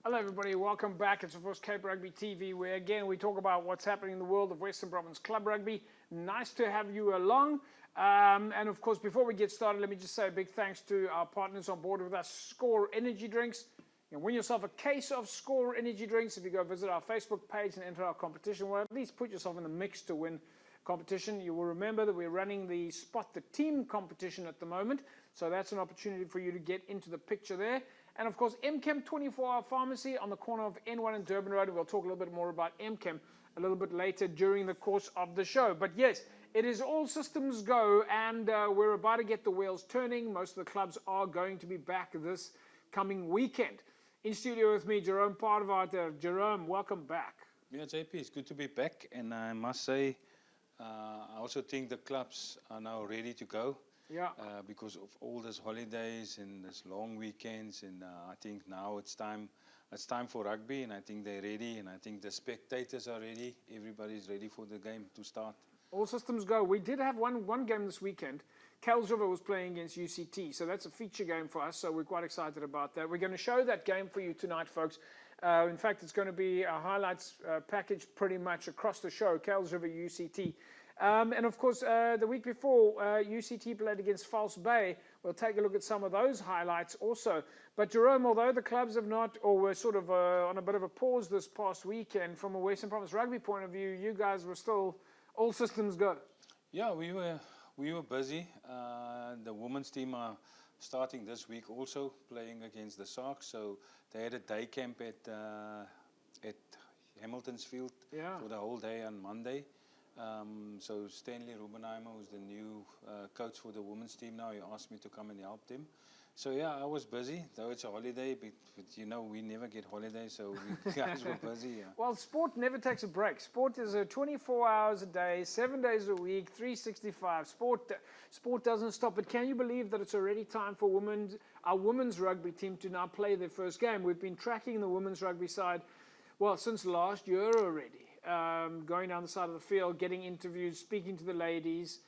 Hello everybody, welcome back. It's of course Cape Rugby TV, where again we talk about what's happening in the world of Western Province Club Rugby. Nice to have you along. And of course, before we get started, let me just say a big thanks to our partners on board with us, Score Energy Drinks. You can win yourself a case of Score Energy Drinks if you go visit our Facebook page and enter our competition, or at least put yourself in the mix to win competition. You will remember that we're running the Spot the Team competition at the moment, so that's an opportunity for you to get into the picture there. And of course, MChem 24-hour pharmacy on the corner of N1 and Durban Road. We'll talk a little bit more about MChem a little bit later during the course of the show. But yes, it is all systems go, and we're about to get the wheels turning. Most of the clubs are going to be back this coming weekend. In studio with me, Jerome Parvater. Jerome, welcome back. Yeah, JP, it's good to be back. And I must say, I also think the clubs are now ready to go. Yeah. Because of all these holidays and these long weekends, and I think now it's time for rugby, and I think they're ready, and I think the spectators are ready. Everybody's ready for the game to start. All systems go. We did have one game this weekend. Kells River was playing against UCT, so that's a feature game for us, so we're quite excited about that. We're going to show that game for you tonight, folks. In fact, it's going to be a highlights package pretty much across the show, Kells River UCT. And of course, the week before, UCT played against False Bay. We'll take a look at some of those highlights also. But Jerome, although the clubs have not, or were sort of on a bit of a pause this past weekend, from a Western Province rugby point of view, you guys were still all systems go. Yeah, we were busy. The women's team are starting this week also playing against the Sharks. So they had a day camp at Hamilton's Field for the whole day on Monday. So Stanley Rubenheimer, who's the new coach for the women's team now, he asked me to come and help them. So yeah, I was busy, though it's a holiday, but you know, we never get holidays, so we guys were busy. Yeah. Well, sport never takes a break. Sport is 24 hours a day, 7 days a week, 365. Sport doesn't stop. But can you believe that it's already time for our women's rugby team to now play their first game? We've been tracking the women's rugby side, well, since last year already. Going down the side of the field, getting interviews, speaking to the ladies,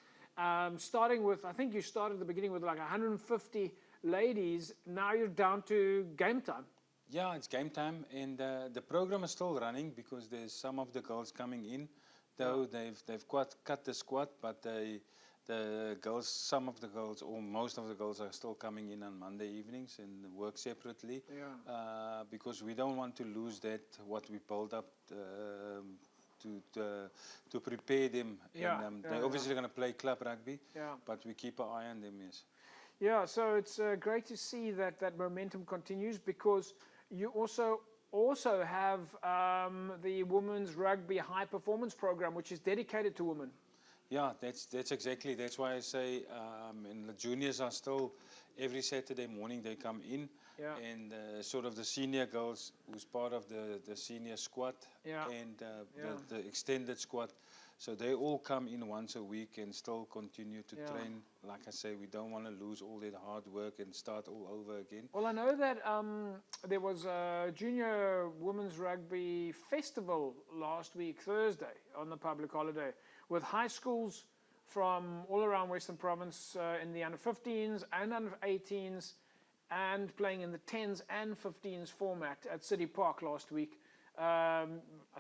starting with, I think you started at the beginning with like 150 ladies. Now you're down to game time. Yeah, it's game time, and the program is still running because there's some of the girls coming in, though they've quite cut the squad, but the girls, some of the girls, or most of the girls are still coming in on Monday evenings and work separately. Yeah. Because we don't want to lose that what we built up to prepare them. Yeah, and they're obviously going to play club rugby, but we keep an eye on them. Yes. Yeah. So it's great to see that momentum continues, because you also have the women's rugby high performance program, which is dedicated to women. Yeah, that's exactly. That's why I say, and the juniors are still every Saturday morning they come in, and sort of the senior girls, who's part of the senior squad, and the extended squad. So they all come in once a week and still continue to train. Like I say, we don't want to lose all that hard work and start all over again. Well, I know that there was a junior women's rugby festival last week, Thursday, on the public holiday, with high schools from all around Western Province in the under-15s and under-18s, and playing in the 10s and 15s format at City Park last week. I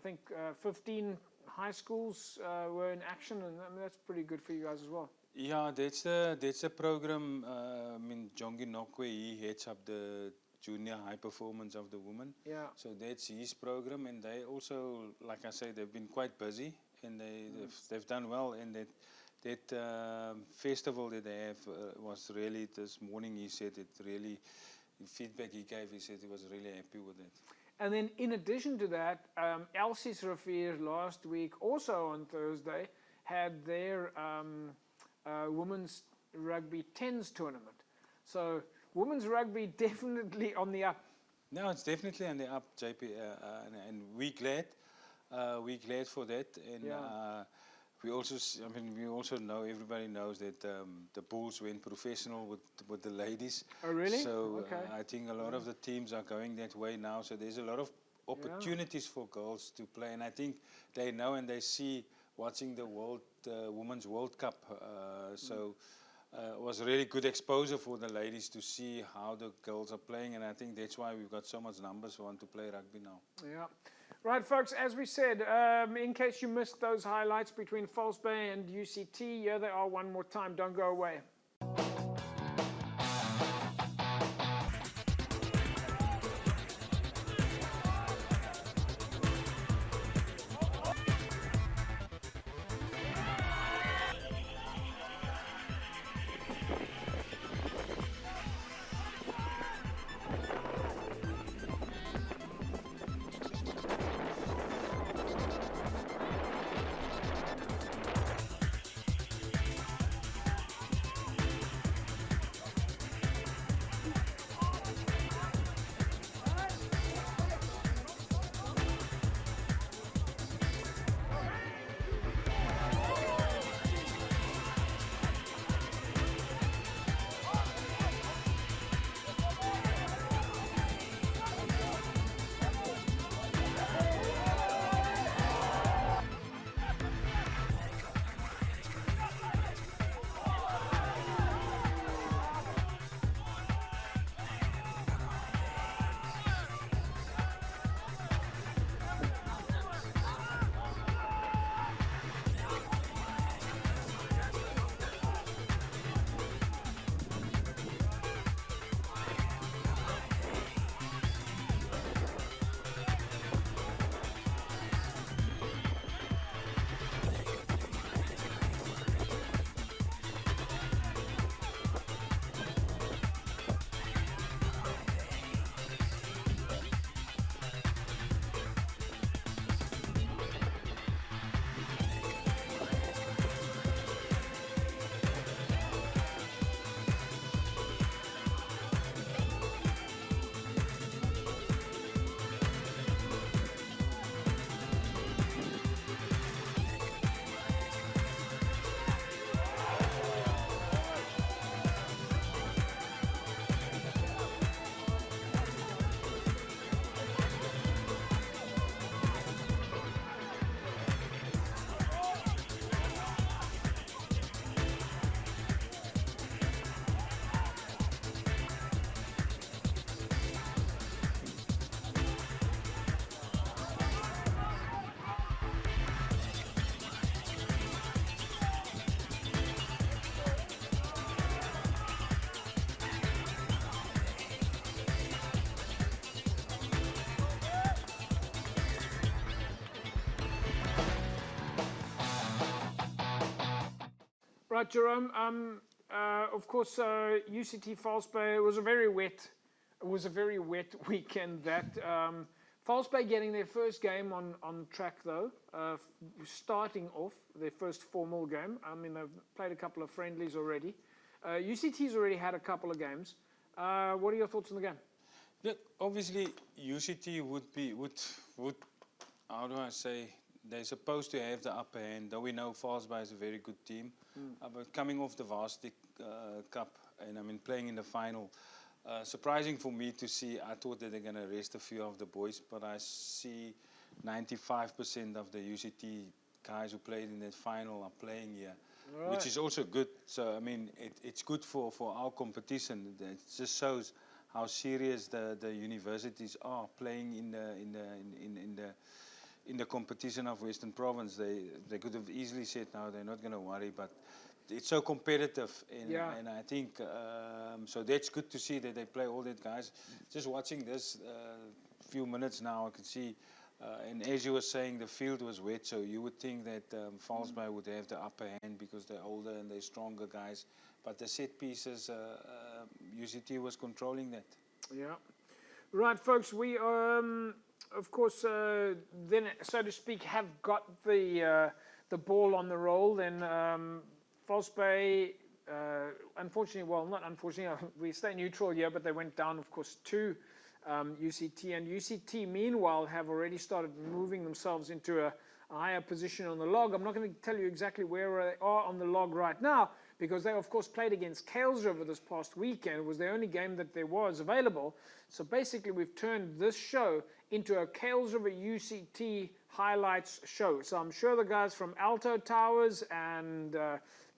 think 15 high schools were in action, and I mean, that's pretty good for you guys as well. Yeah, that's the program. I mean, Jongi Nokwe, he heads up the junior high performance of the women. Yeah. So that's his program, and they also, like I say, they've been quite busy, and they've done well. And that festival that they have was really, this morning he said it really, the feedback he gave, he said he was really happy with it. And then in addition to that, Elsie's Rivier last week, also on Thursday, had their women's rugby 10s tournament. So women's rugby definitely on the up. No, it's definitely on the up, JP, and we're glad. We're glad for that. And we also know, everybody knows that the Bulls went professional with the ladies. Oh, really? So okay. I think a lot of the teams are going that way now. So there's a lot of opportunities for girls to play, and I think they know and they see watching the Women's World Cup. So was really good exposure for the ladies to see how the girls are playing, and I think that's why we've got so much numbers who want to play rugby now. Yeah. Right, folks, as we said, in case you missed those highlights between False Bay and UCT, here they are one more time. Don't go away. Right, Jerome. Of course, UCT False Bay was a very wet. It was a very wet weekend. That False Bay getting their first game on track though, starting off their first formal game. I mean, they've played a couple of friendlies already. UCT's already had a couple of games. What are your thoughts on the game? Look, obviously UCT would how do I say, they're supposed to have the upper hand, though we know False Bay is a very good team. But coming off the Varsity Cup and I mean playing in the final, surprising for me to see. I thought that they're going to rest a few of the boys, but I see 95% of the UCT guys who played in that final are playing here, right, which is also good. So I mean, it's good for our competition. It just shows how serious the universities are playing in the competition of Western Province. They could have easily said, no, they're not going to worry, but it's so competitive, and I think so that's good to see that they play all that guys. Just watching this few minutes now, I could see, and as you were saying, the field was wet, so you would think that False Bay would have the upper hand because they're older and they're stronger guys, but the set pieces, UCT was controlling that. Yeah. Right, folks, we of course, then, so to speak, have got the ball on the roll. Then False Bay, unfortunately, well, not unfortunately, we stay neutral here, but they went down, of course, to UCT. And UCT, meanwhile, have already started moving themselves into a higher position on the log. I'm not going to tell you exactly where they are on the log right now, because they, of course, played against Kales River this past weekend. It was the only game that there was available. So basically, we've turned this show into a Kales River UCT highlights show. So I'm sure the guys from Alto Towers and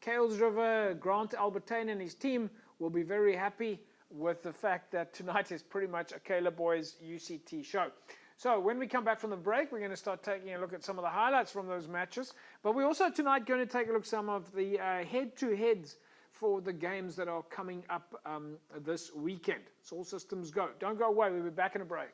Kales River, Grant Albertine and his team will be very happy with the fact that tonight is pretty much a Kayla Boys UCT show. So when we come back from the break, we're going to start taking a look at some of the highlights from those matches. But we're also tonight going to take a look at some of the head-to-heads for the games that are coming up this weekend. So all systems go. Don't go away. We'll be back in a break.